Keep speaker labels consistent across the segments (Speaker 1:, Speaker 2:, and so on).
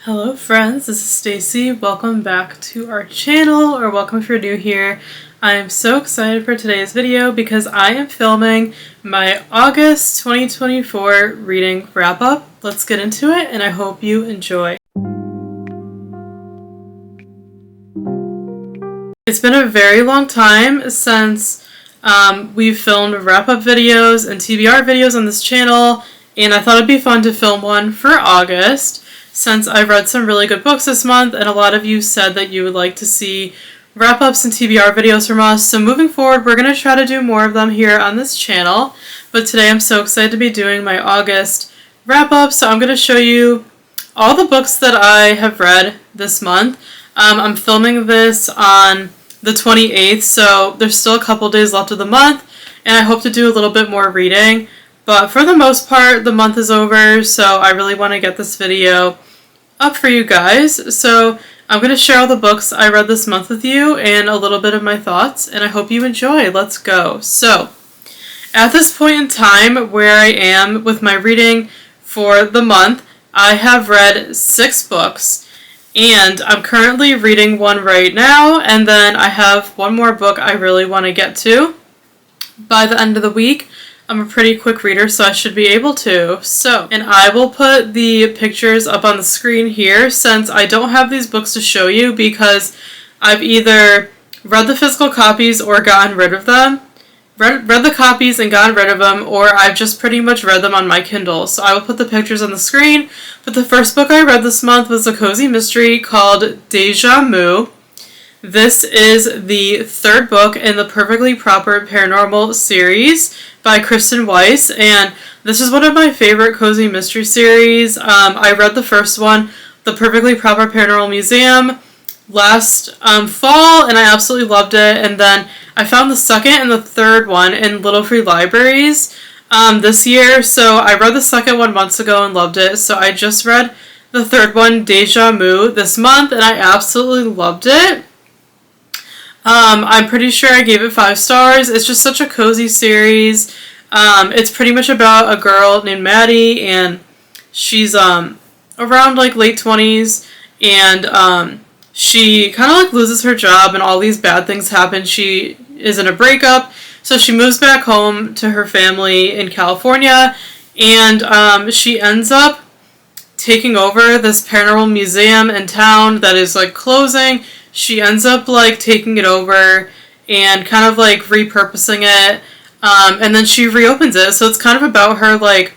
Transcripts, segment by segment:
Speaker 1: Hello friends, this is Stacey. Welcome back to our channel, or welcome if you're new here. I am so excited for today's video because I am filming my August 2024 reading wrap-up. Let's get into it and I hope you enjoy. It's been a very long time since we've filmed wrap-up videos and TBR videos on this channel, and I thought it'd be fun to film one for August, since I read some really good books this month, and a lot of you said that you would like to see wrap-ups and TBR videos from us. So moving forward, we're going to try to do more of them here on this channel. But today I'm so excited to be doing my August wrap-up. So I'm going to show you all the books that I have read this month. I'm filming this on the 28th, so there's still a couple days left of the month, and I hope to do a little bit more reading. But for the most part, the month is over, so I really want to get this video up for you guys. So I'm going to share all the books I read this month with you and a little bit of my thoughts, and I hope you enjoy. Let's go. So at this point in time where I am with my reading for the month, I have read 6 books, and I'm currently reading one right now, and then I have one more book I really want to get to by the end of the week. I'm a pretty quick reader, so I should be able to. And I will put the pictures up on the screen here, since I don't have these books to show you because I've either read the physical copies or gotten rid of them. Read the copies and gotten rid of them, or I've just pretty much read them on my Kindle. So I will put the pictures on the screen. But the first book I read this month was a cozy mystery called Deja Vu. This is the 3rd book in the Perfectly Proper Paranormal series by Kristen Weiss, and this is one of my favorite cozy mystery series. I read the first one, The Perfectly Proper Paranormal Museum, last fall, and I absolutely loved it. And then I found the 2nd and the 3rd one in Little Free Libraries this year, so I read the 2nd one months ago and loved it. So I just read the 3rd one, Deja Vu, this month, and I absolutely loved it. I'm pretty sure I gave it 5 stars. It's just such a cozy series. It's pretty much about a girl named Maddie, and she's around like late 20s, and she kind of like loses her job and all these bad things happen. She is in a breakup, so she moves back home to her family in California, and she ends up taking over this paranormal museum in town that is like closing. She ends up like taking it over and kind of like repurposing it, and then she reopens it. So it's kind of about her like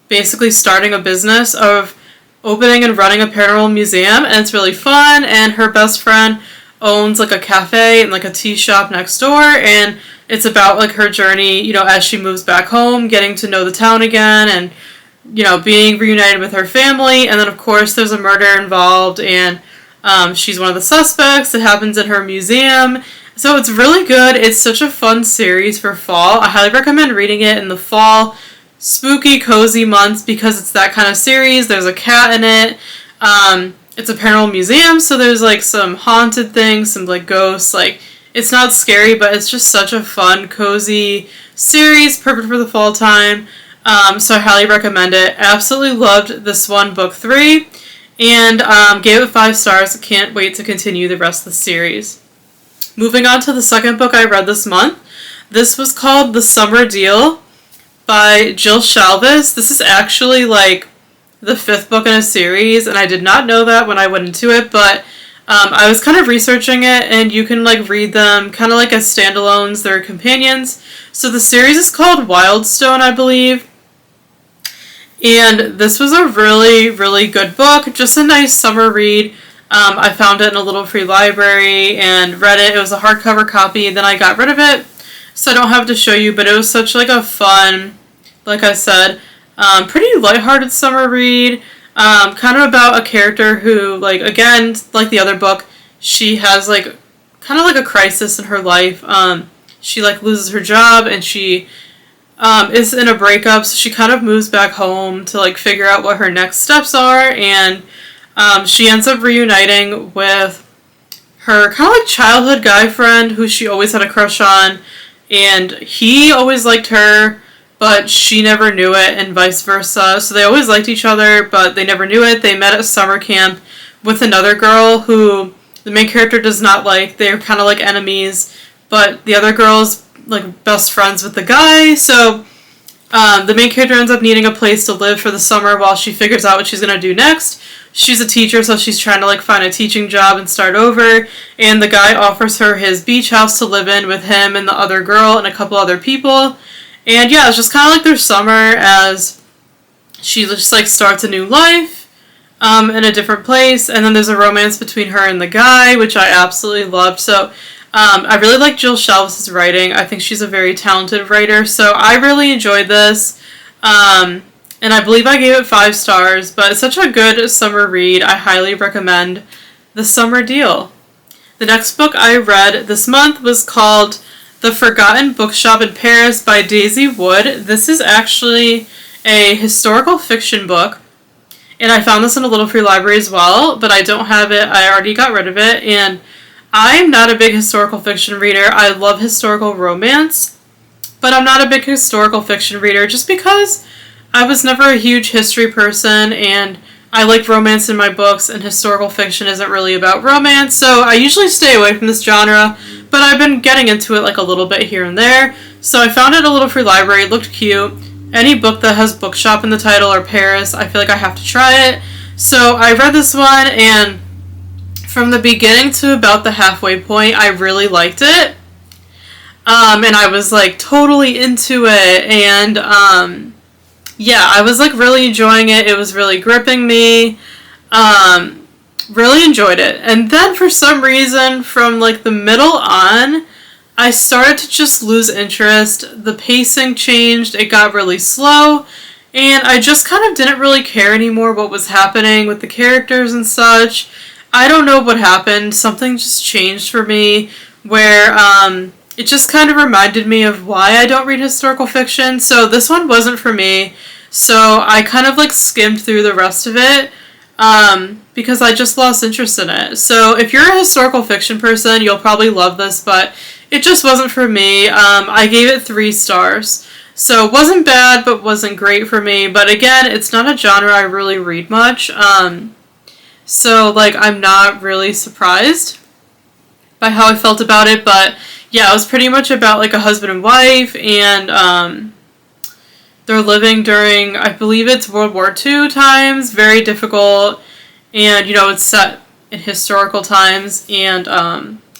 Speaker 1: basically starting a business of opening and running a paranormal museum, and it's really fun. And her best friend owns like a cafe and like a tea shop next door, and it's about like her journey, you know, as she moves back home, getting to know the town again, and you know, being reunited with her family. And then of course there's a murder involved, and she's one of the suspects. It happens in her museum. So it's really good. It's such a fun series for fall. I highly recommend reading it in the fall, spooky, cozy months, because it's that kind of series. There's a cat in it. It's a paranormal museum, so there's like some haunted things, some like ghosts. Like, it's not scary, but it's just such a fun, cozy series, perfect for the fall time. So I highly recommend it. Absolutely loved this one, book 3. And gave it 5 stars. Can't wait to continue the rest of the series. Moving on to the 2nd book I read this month. This was called The Summer Deal by Jill Shalvis. This is actually like the 5th book in a series, and I did not know that when I went into it, but I was kind of researching it, and you can like read them kind of like as standalones. They're companions. So the series is called Wildstone, I believe. And this was a really, really good book. Just a nice summer read. I found it in a Little Free Library and read it. It was a hardcover copy. Then I got rid of it, so I don't have to show you. But it was such like a fun, like I said, pretty lighthearted summer read. Kind of about a character who, like, again, like the other book, she has like kind of like a crisis in her life. She like loses her job, and she is in a breakup, so she kind of moves back home to like figure out what her next steps are, and she ends up reuniting with her kind of like childhood guy friend who she always had a crush on, and he always liked her, but she never knew it, and vice versa. So they always liked each other, but they never knew it. They met at summer camp with another girl who the main character does not like. They're kind of like enemies, but the other girl's like best friends with the guy. So the main character ends up needing a place to live for the summer while she figures out what she's going to do next. She's a teacher, so she's trying to like find a teaching job and start over. And the guy offers her his beach house to live in with him and the other girl and a couple other people. And yeah, it's just kind of like their summer as she just like starts a new life in a different place. And then there's a romance between her and the guy, which I absolutely loved. So I really like Jill Shalvis' writing. I think she's a very talented writer, so I really enjoyed this. And I believe I gave it 5 stars, but it's such a good summer read. I highly recommend The Summer Deal. The next book I read this month was called The Forgotten Bookshop in Paris by Daisy Wood. This is actually a historical fiction book, and I found this in a Little Free Library as well, but I don't have it. I already got rid of it, and I'm not a big historical fiction reader. I love historical romance, but I'm not a big historical fiction reader just because I was never a huge history person, and I like romance in my books, and historical fiction isn't really about romance, so I usually stay away from this genre, but I've been getting into it like a little bit here and there. So I found it at a Little Free Library. It looked cute. Any book that has bookshop in the title or Paris, I feel like I have to try it. So I read this one, and from the beginning to about the halfway point, I really liked it. And I was like totally into it, and yeah, I was like really enjoying it. It was really gripping me. Really enjoyed it. And then for some reason, from like the middle on, I started to just lose interest. The pacing changed. It got really slow. And I just kind of didn't really care anymore what was happening with the characters and such. I don't know what happened. Something just changed for me where it just kind of reminded me of why I don't read historical fiction. So this one wasn't for me. So I kind of like skimmed through the rest of it because I just lost interest in it. So if you're a historical fiction person, you'll probably love this, but it just wasn't for me. I gave it 3 stars. So it wasn't bad, but wasn't great for me. But again, it's not a genre I really read much. So, like, I'm not really surprised by how I felt about it, but yeah, it was pretty much about, like, a husband and wife, and they're living during, I believe it's World War II times, very difficult, and, you know, it's set in historical times, and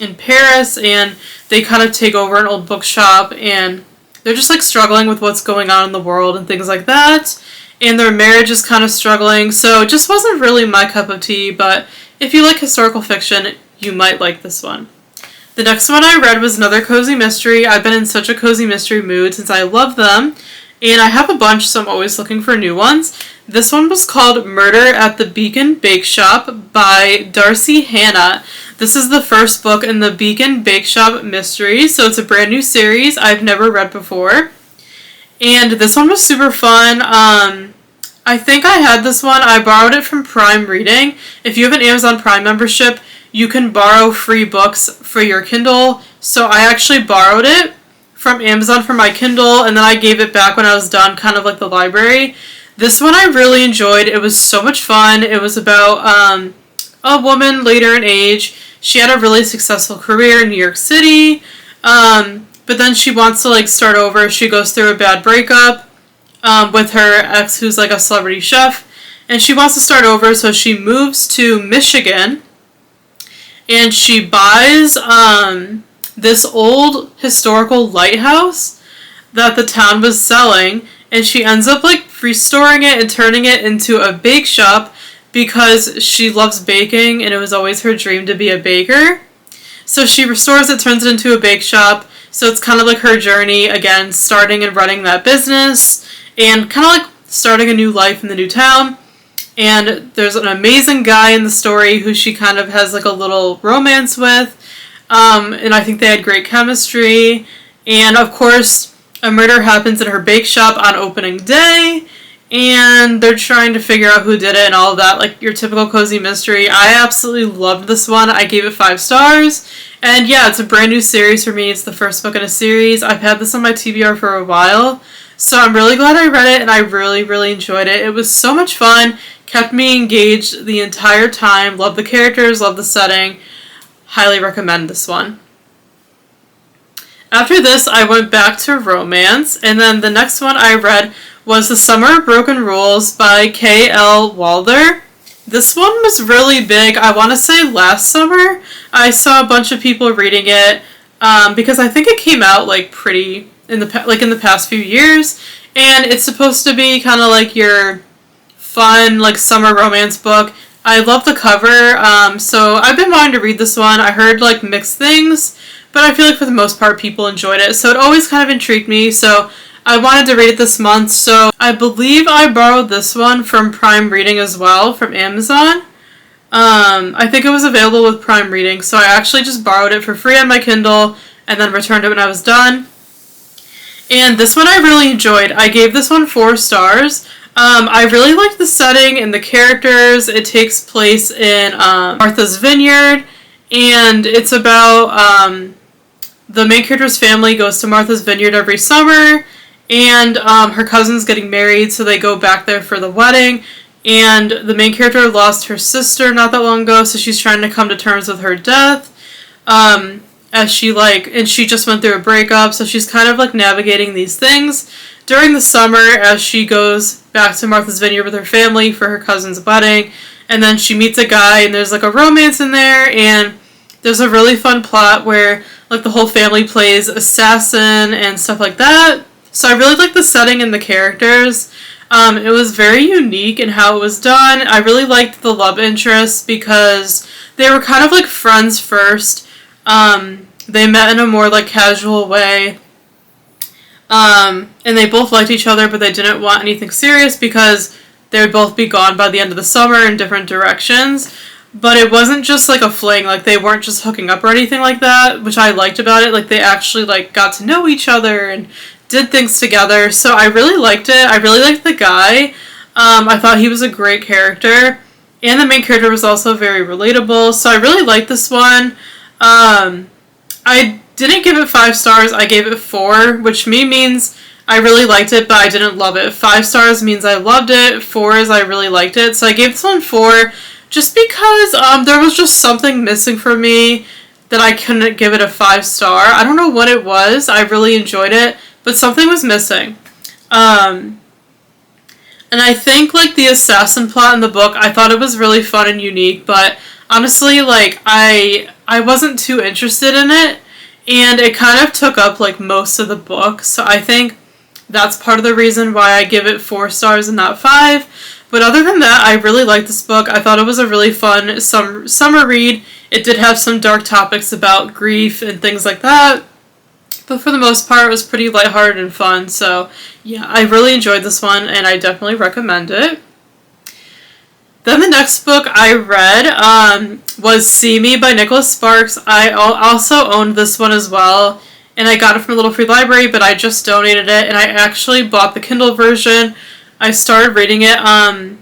Speaker 1: in Paris, and they kind of take over an old bookshop, and they're just, like, struggling with what's going on in the world and things like that. And their marriage is kind of struggling, so it just wasn't really my cup of tea, but if you like historical fiction, you might like this one. The next one I read was another cozy mystery. I've been in such a cozy mystery mood since I love them, and I have a bunch, so I'm always looking for new ones. This one was called Murder at the Beacon Bake Shop by Darcy Hannah. This is the first book in the Beacon Bake Shop mystery, so it's a brand new series I've never read before. And this one was super fun. I think I had this one. I borrowed it from Prime Reading. If you have an Amazon Prime membership, you can borrow free books for your Kindle. So I actually borrowed it from Amazon for my Kindle, and then I gave it back when I was done, kind of like the library. This one I really enjoyed. It was so much fun. It was about a woman later in age. She had a really successful career in New York City. But then she wants to, like, start over. She goes through a bad breakup with her ex, who's, like, a celebrity chef. And she wants to start over, so she moves to Michigan. And she buys this old historical lighthouse that the town was selling. And she ends up, like, restoring it and turning it into a bake shop because she loves baking, and it was always her dream to be a baker. So she restores it, turns it into a bake shop. So it's kind of like her journey, again, starting and running that business, and kind of like starting a new life in the new town. And there's an amazing guy in the story who she kind of has like a little romance with, and I think they had great chemistry. And of course, a murder happens in her bake shop on opening day, and they're trying to figure out who did it and all of that, like your typical cozy mystery. I absolutely loved this one. I gave it 5 stars. And yeah, it's a brand new series for me. It's the first book in a series. I've had this on my TBR for a while, so I'm really glad I read it, and I really, really enjoyed it. It was so much fun. Kept me engaged the entire time. Love the characters, love the setting. Highly recommend this one. After this, I went back to romance, and then the next one I read was The Summer of Broken Rules by K.L. Walther. This one was really big. I want to say last summer. I saw a bunch of people reading it because I think it came out like pretty in the past few years, and it's supposed to be kind of like your fun like summer romance book. I love the cover, so I've been wanting to read this one. I heard like mixed things, but I feel like for the most part people enjoyed it, so it always kind of intrigued me, so I wanted to read it this month. So I believe I borrowed this one from Prime Reading as well, from Amazon. I think it was available with Prime Reading, so I actually just borrowed it for free on my Kindle and then returned it when I was done. And this one I really enjoyed. I gave this one 4 stars. I really liked the setting and the characters. It takes place in Martha's Vineyard, and it's about the main character's family goes to Martha's Vineyard every summer, and her cousin's getting married, so they go back there for the wedding. And the main character lost her sister not that long ago, so she's trying to come to terms with her death. And she just went through a breakup, so she's kind of like navigating these things during the summer as she goes back to Martha's Vineyard with her family for her cousin's wedding. And then she meets a guy, and there's like a romance in there, and there's a really fun plot where like the whole family plays assassin and stuff like that. So I really like the setting and the characters. It was very unique in how it was done. I really liked the love interests because they were kind of like friends first. They met in a more like casual way. And they both liked each other, but they didn't want anything serious because they would both be gone by the end of the summer in different directions. But it wasn't just like a fling, like they weren't just hooking up or anything like that, which I liked about it. Like they actually like got to know each other and did things together, so I really liked it. I really liked the guy. I thought he was a great character, and the main character was also very relatable, so I really liked this one. I didn't give it 5 stars, I gave it 4, which means I really liked it, but I didn't love it. 5 stars means I loved it, 4 is I really liked it, so I gave this one 4, just because there was just something missing for me that I couldn't give it a 5 star. I don't know what it was, I really enjoyed it, but something was missing. And I think like the assassin plot in the book, I thought it was really fun and unique, but honestly like I wasn't too interested in it, and it kind of took up like most of the book, so I think that's part of the reason why I give it 4 stars and not 5. But other than that, I really liked this book. I thought it was a really fun summer read. It did have some dark topics about grief and things like that, but for the most part, it was pretty lighthearted and fun. So, yeah, I really enjoyed this one, and I definitely recommend it. Then the next book I read was See Me by Nicholas Sparks. I also owned this one as well, and I got it from a little free library, but I just donated it, and I actually bought the Kindle version. I started reading it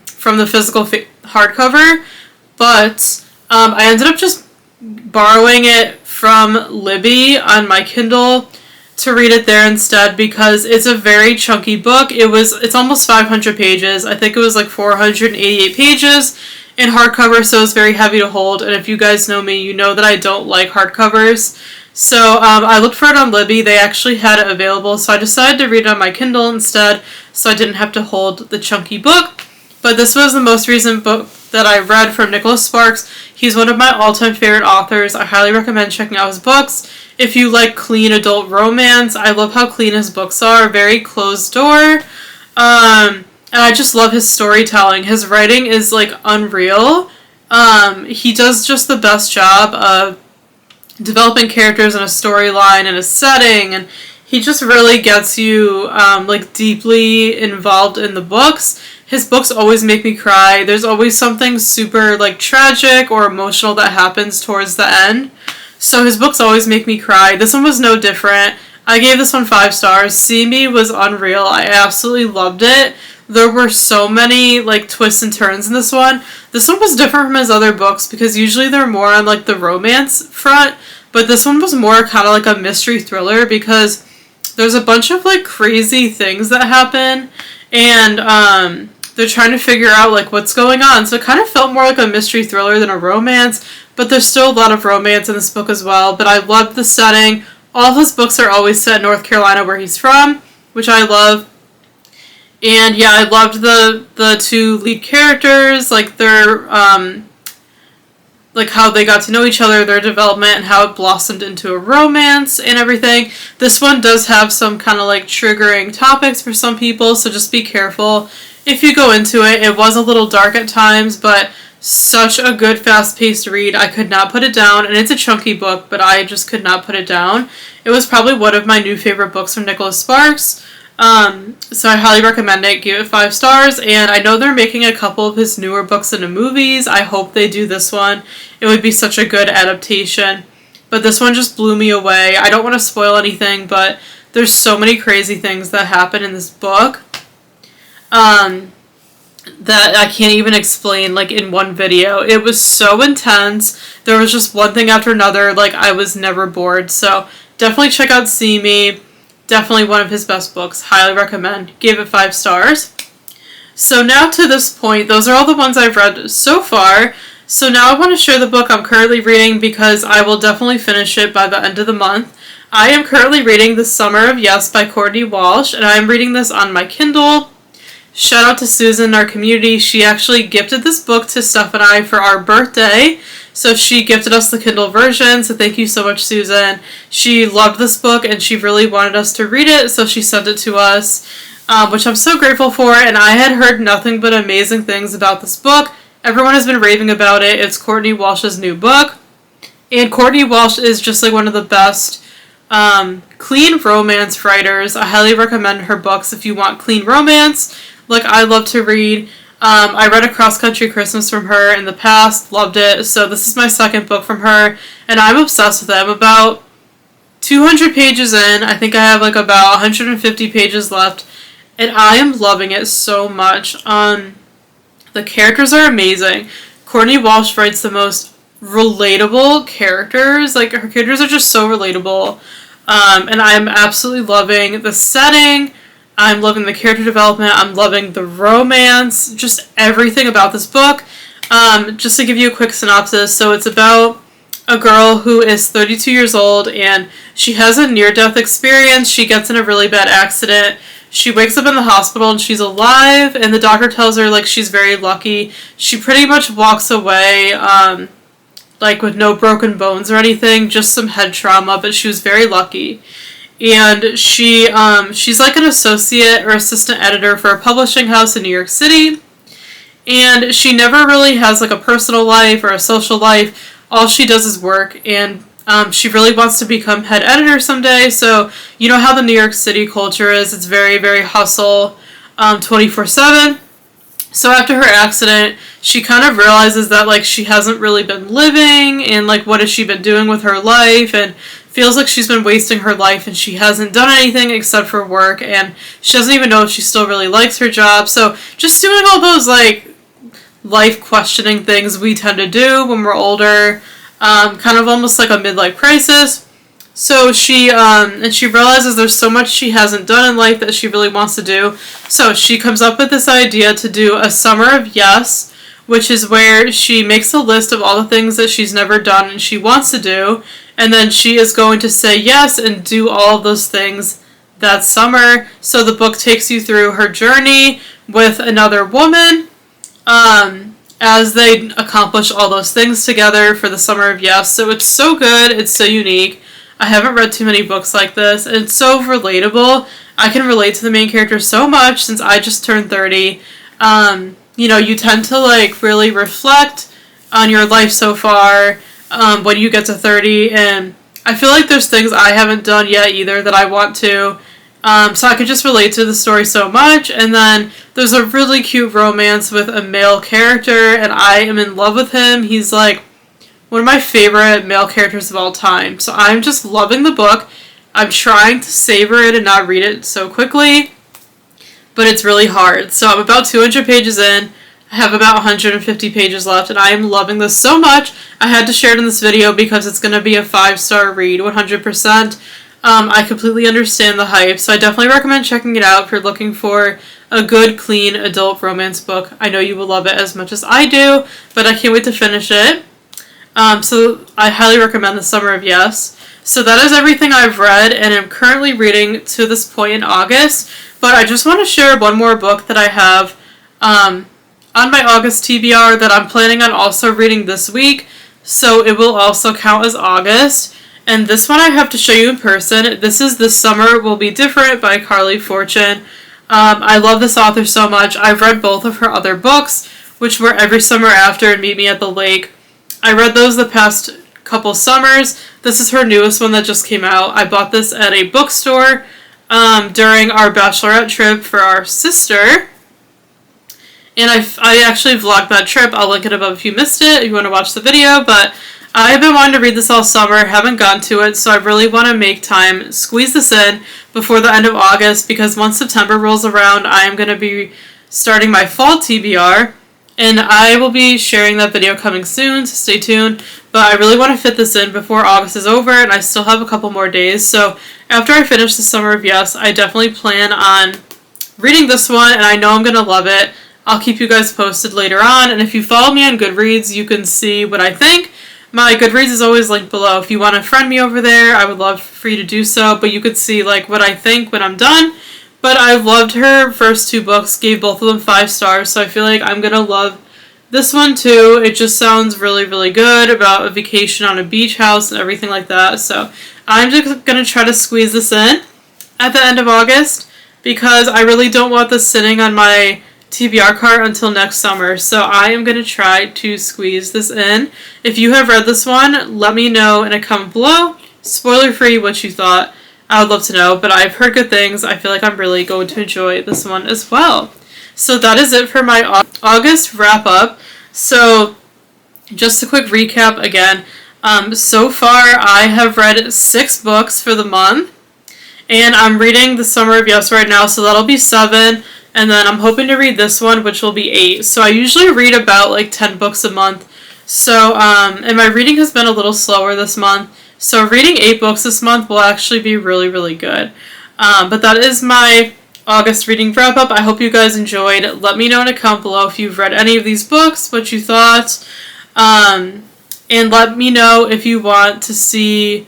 Speaker 1: from the physical hardcover, but I ended up just borrowing it from Libby on my Kindle to read it there instead because it's a very chunky book. It's almost 500 pages. I think it was like 488 pages in hardcover, so it's very heavy to hold. And if you guys know me, you know that I don't like hardcovers. So I looked for it on Libby. They actually had it available, so I decided to read it on my Kindle instead, so I didn't have to hold the chunky book. But this was the most recent book that I read from Nicholas Sparks. He's one of my all-time favorite authors. I highly recommend checking out his books. If you like clean adult romance, I love how clean his books are. Very closed door. And I just love his storytelling. His writing is like unreal. He does just the best job of developing characters and a storyline and a setting, and he just really gets you like deeply involved in the books. His books always make me cry. There's always something super like tragic or emotional that happens towards the end. So his books always make me cry. This one was no different. I gave this one 5 stars. See Me was unreal. I absolutely loved it. There were so many like twists and turns in this one. This one was different from his other books because usually they're more on like the romance front, but this one was more kind of like a mystery thriller because there's a bunch of like crazy things that happen, and they're trying to figure out like what's going on. So it kind of felt more like a mystery thriller than a romance, but there's still a lot of romance in this book as well. But I loved the setting. All of his books are always set in North Carolina, where he's from, which I love. And yeah, I loved the two lead characters, like their like how they got to know each other, their development, and how it blossomed into a romance and everything. This one does have some kind of like triggering topics for some people, so just be careful if you go into it. It was a little dark at times, but such a good fast-paced read. I could not put it down, and it's a chunky book, but I just could not put it down. It was probably one of my new favorite books from Nicholas Sparks. So I highly recommend it. Give it 5 stars, and I know they're making a couple of his newer books into movies. I hope they do this one. It would be such a good adaptation. But this one just blew me away. I don't want to spoil anything, but there's so many crazy things that happen in this book that I can't even explain, like, in one video. It was so intense. There was just one thing after another. Like, I was never bored. So definitely check out See Me. Definitely one of his best books. Highly recommend. Gave it 5 stars. So now to this point, those are all the ones I've read so far. So now I want to share the book I'm currently reading, because I will definitely finish it by the end of the month. I am currently reading The Summer of Yes by Courtney Walsh, and I am reading this on my Kindle. Shout out to Susan in our community. She actually gifted this book to Steph and I for our birthday. So she gifted us the Kindle version, so thank you so much, Susan. She loved this book, and she really wanted us to read it, so she sent it to us, which I'm so grateful for, and I had heard nothing but amazing things about this book. Everyone has been raving about it. It's Courtney Walsh's new book, and Courtney Walsh is just like one of the best clean romance writers. I highly recommend her books if you want clean romance, like I love to read. I read A Cross Country Christmas from her in the past, loved it, so this is my second book from her, and I'm obsessed with it. I'm about 200 pages in. I think I have like about 150 pages left, and I am loving it so much. The characters are amazing. Courtney Walsh writes the most relatable characters. Like, her characters are just so relatable, and I'm absolutely loving the setting. I'm loving the character development. I'm loving the romance. Just everything about this book. Just to give you a quick synopsis. So it's about a girl who is 32 years old, and she has a near-death experience. She gets in a really bad accident. She wakes up in the hospital and she's alive, and the doctor tells her, like, she's very lucky. She pretty much walks away, like, with no broken bones or anything, just some head trauma, but she was very lucky. And she's like an associate or assistant editor for a publishing house in New York City. And she never really has like a personal life or a social life. All she does is work. And she really wants to become head editor someday. So you know how the New York City culture is. It's very, very hustle, 24/7. So after her accident, she kind of realizes that like she hasn't really been living, and like what has she been doing with her life, and feels like she's been wasting her life and she hasn't done anything except for work, and she doesn't even know if she still really likes her job. So just doing all those like life questioning things we tend to do when we're older, kind of almost like a midlife crisis. So she realizes there's so much she hasn't done in life that she really wants to do. So she comes up with this idea to do a summer of yes, which is where she makes a list of all the things that she's never done and she wants to do, and then she is going to say yes and do all of those things that summer. So the book takes you through her journey with another woman, as they accomplish all those things together for the summer of yes. So it's so good, it's so unique. I haven't read too many books like this, and it's so relatable. I can relate to the main character so much since I just turned 30. You know, you tend to like really reflect on your life so far when you get to 30, and I feel like there's things I haven't done yet either that I want to. So I could just relate to the story so much. And then there's a really cute romance with a male character, and I am in love with him. He's like one of my favorite male characters of all time. So I'm just loving the book. I'm trying to savor it and not read it so quickly, but it's really hard. So I'm about 200 pages in. I have about 150 pages left, and I am loving this so much. I had to share it in this video because it's going to be a 5-star read, 100%. I completely understand the hype, so I definitely recommend checking it out if you're looking for a good, clean adult romance book. I know you will love it as much as I do, but I can't wait to finish it. So I highly recommend The Summer of Yes. So that is everything I've read and am currently reading to this point in August. But I just want to share one more book that I have on my August TBR that I'm planning on also reading this week. So it will also count as August. And this one I have to show you in person. This is This Summer Will Be Different by Carly Fortune. I love this author so much. I've read both of her other books, which were Every Summer After and Meet Me at the Lake. I read those the past couple summers. This is her newest one that just came out. I bought this at a bookstore during our bachelorette trip for our sister. And I actually vlogged that trip. I'll link it above if you missed it, if you want to watch the video. But I've been wanting to read this all summer, haven't gotten to it, so I really want to make time, squeeze this in before the end of August, because once September rolls around, I am going to be starting my fall TBR, and I will be sharing that video coming soon, so stay tuned. But I really want to fit this in before August is over, and I still have a couple more days, so after I finish The Summer of Yes, I definitely plan on reading this one, and I know I'm going to love it. I'll keep you guys posted later on, and if you follow me on Goodreads, you can see what I think. My Goodreads is always linked below. If you want to friend me over there, I would love for you to do so, but you could see like what I think when I'm done. But I've loved her first two books, gave both of them 5 stars, so I feel like I'm going to love this one too. It just sounds really, really good about a vacation on a beach house and everything like that. So I'm just going to try to squeeze this in at the end of August because I really don't want this sitting on my TBR cart until next summer. So I am going to try to squeeze this in. If you have read this one, let me know in a comment below. Spoiler free what you thought. I would love to know, but I've heard good things. I feel like I'm really going to enjoy this one as well. So that is it for my August wrap up. So just a quick recap again. So far I have read 6 books for the month, and I'm reading The Summer of Yes right now, so that'll be 7. And then I'm hoping to read this one, which will be 8. So I usually read about like 10 books a month. So, and my reading has been a little slower this month. So reading 8 books this month will actually be really, really good. But that is my August reading wrap up. I hope you guys enjoyed. Let me know in a comment below if you've read any of these books, what you thought. And let me know if you want to see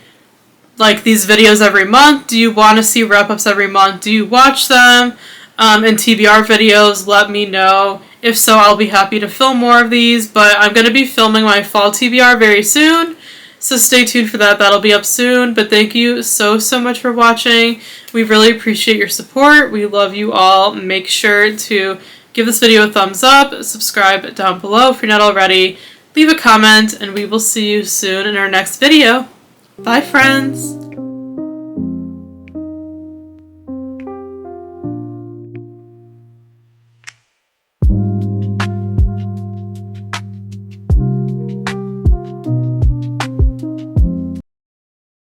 Speaker 1: like these videos every month. Do you want to see wrap ups every month? Do you watch them? And TBR videos, let me know. If so, I'll be happy to film more of these, but I'm going to be filming my fall TBR very soon, so stay tuned for that. That'll be up soon, but thank you so much for watching. We really appreciate your support. We love you all. Make sure to give this video a thumbs up, subscribe down below if you're not already, leave a comment, and we will see you soon in our next video. Bye, friends!